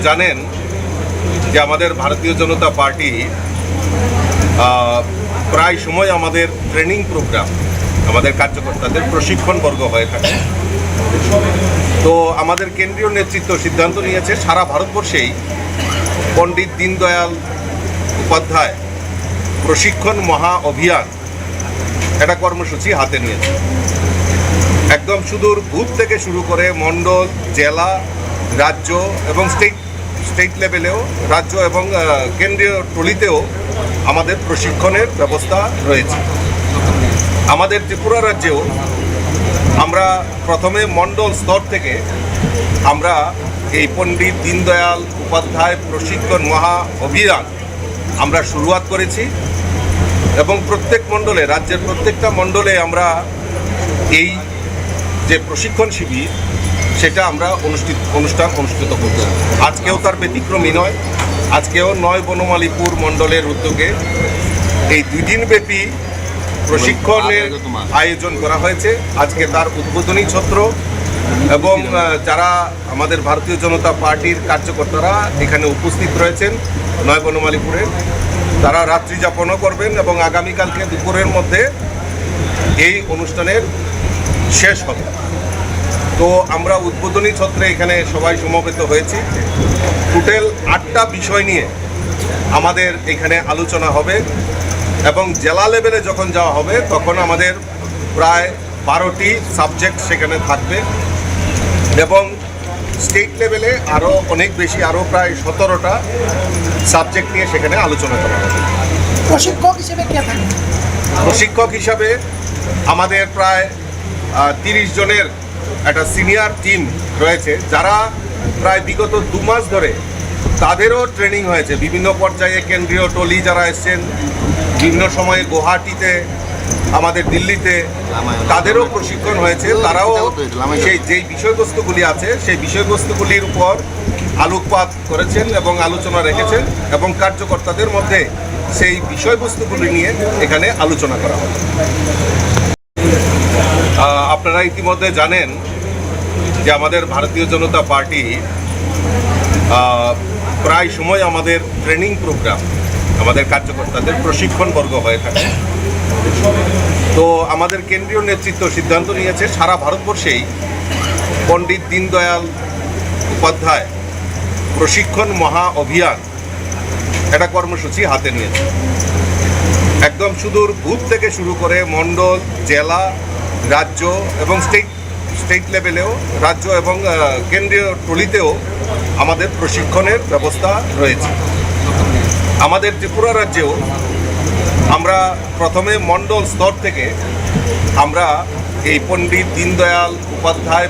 জানেন যে আমাদের ভারতীয় জনতা পার্টি প্রায় সময় আমাদের ট্রেনিং প্রোগ্রাম, আমাদের কার্যকর্তাদের প্রশিক্ষণ বর্গ হয়ে থাকে। তো আমাদের কেন্দ্রীয় নেতৃত্ব সিদ্ধান্ত নিয়েছে সারা ভারতবর্ষেই পণ্ডিত দীনদয়াল উপাধ্যায় প্রশিক্ষণ মহা অভিযান একটা কর্মসূচি হাতে নিয়েছে। একদম সুদূর বুথ থেকে শুরু করে মণ্ডল, জেলা, রাজ্য এবং স্টেট লেভেলেও, রাজ্য এবং কেন্দ্রীয় টলিতেও আমাদের প্রশিক্ষণের ব্যবস্থা রয়েছে। আমাদের ত্রিপুরা রাজ্যেও আমরা প্রথমে মণ্ডল স্তর থেকে আমরা এই পণ্ডিত দীনদয়াল উপাধ্যায় প্রশিক্ষণ মহা অভিযান আমরা শুরুয়াত করেছি এবং প্রত্যেক মণ্ডলে, রাজ্যের প্রত্যেকটা মণ্ডলে আমরা এই যে প্রশিক্ষণ শিবির সেটা আমরা অনুষ্ঠান অনুষ্ঠিত করছি। আজকেও তার ব্যতিক্রমী নয়। আজকেও ৯ বনমালীপুর মণ্ডলের উদ্যোগে এই 2 দিনব্যাপী প্রশিক্ষণের আয়োজন করা হয়েছে। আজকে তার উদ্বোধনী ছত্র এবং যারা আমাদের ভারতীয় জনতা পার্টির কার্যকর্তারা এখানে উপস্থিত রয়েছেন ৯ বনমালীপুরে, তারা রাত্রি যাপনও করবেন এবং আগামীকালকে দুপুরের মধ্যে এই অনুষ্ঠানের শেষ হবে। তো আমরা উদ্বোধনী ছত্রে এখানে সবাই সমবেত হয়েছি। টোটাল 8টা বিষয় নিয়ে আমাদের এখানে আলোচনা হবে এবং জেলা লেভেলে যখন যাওয়া হবে তখন আমাদের প্রায় 12টি সাবজেক্ট সেখানে থাকবে এবং স্টেট লেভেলে আরও অনেক বেশি, আরও প্রায় 17টা সাবজেক্ট নিয়ে সেখানে আলোচনা করা হবে। প্রশিক্ষক হিসেবে কে থাকবে? প্রশিক্ষক হিসাবে আমাদের প্রায় 30 জনের একটা সিনিয়র টিম রয়েছে, যারা প্রায় বিগত 2 মাস ধরে তাদেরও ট্রেনিং হয়েছে। বিভিন্ন পর্যায়ে কেন্দ্রীয় টলি যারা এসছেন, বিভিন্ন সময়ে গুয়াহাটিতে, আমাদের দিল্লিতে তাদেরও প্রশিক্ষণ হয়েছে। তারাও সেই যেই বিষয়বস্তুগুলি আছে সেই বিষয়বস্তুগুলির উপর আলোকপাত করেছেন এবং আলোচনা রেখেছেন এবং কার্যকর্তাদের মধ্যে সেই বিষয়বস্তুগুলি নিয়ে এখানে আলোচনা করা হবে। আপনারা ইতিমধ্যে জানেন যে আমাদের ভারতীয় জনতা পার্টি প্রায় সময় আমাদের ট্রেনিং প্রোগ্রাম, আমাদের কার্যকর্তাদের প্রশিক্ষণ বর্গ হয়ে থাকে। তো আমাদের কেন্দ্রীয় নেতৃত্ব সিদ্ধান্ত নিয়েছে সারা ভারতবর্ষেই পণ্ডিত দীনদয়াল উপাধ্যায় প্রশিক্ষণ মহা অভিযান একটা কর্মসূচি হাতে নিয়েছে। একদম সুদূর বুথ থেকে শুরু করে মণ্ডল, জেলা, রাজ্য এবং স্টেট লেভেলেও, রাজ্য এবং কেন্দ্রীয় টলিতেও আমাদের প্রশিক্ষণের ব্যবস্থা রয়েছে। আমাদের ত্রিপুরা রাজ্যেও আমরা প্রথমে মণ্ডল স্তর থেকে আমরা এই পণ্ডিত দীনদয়াল উপাধ্যায়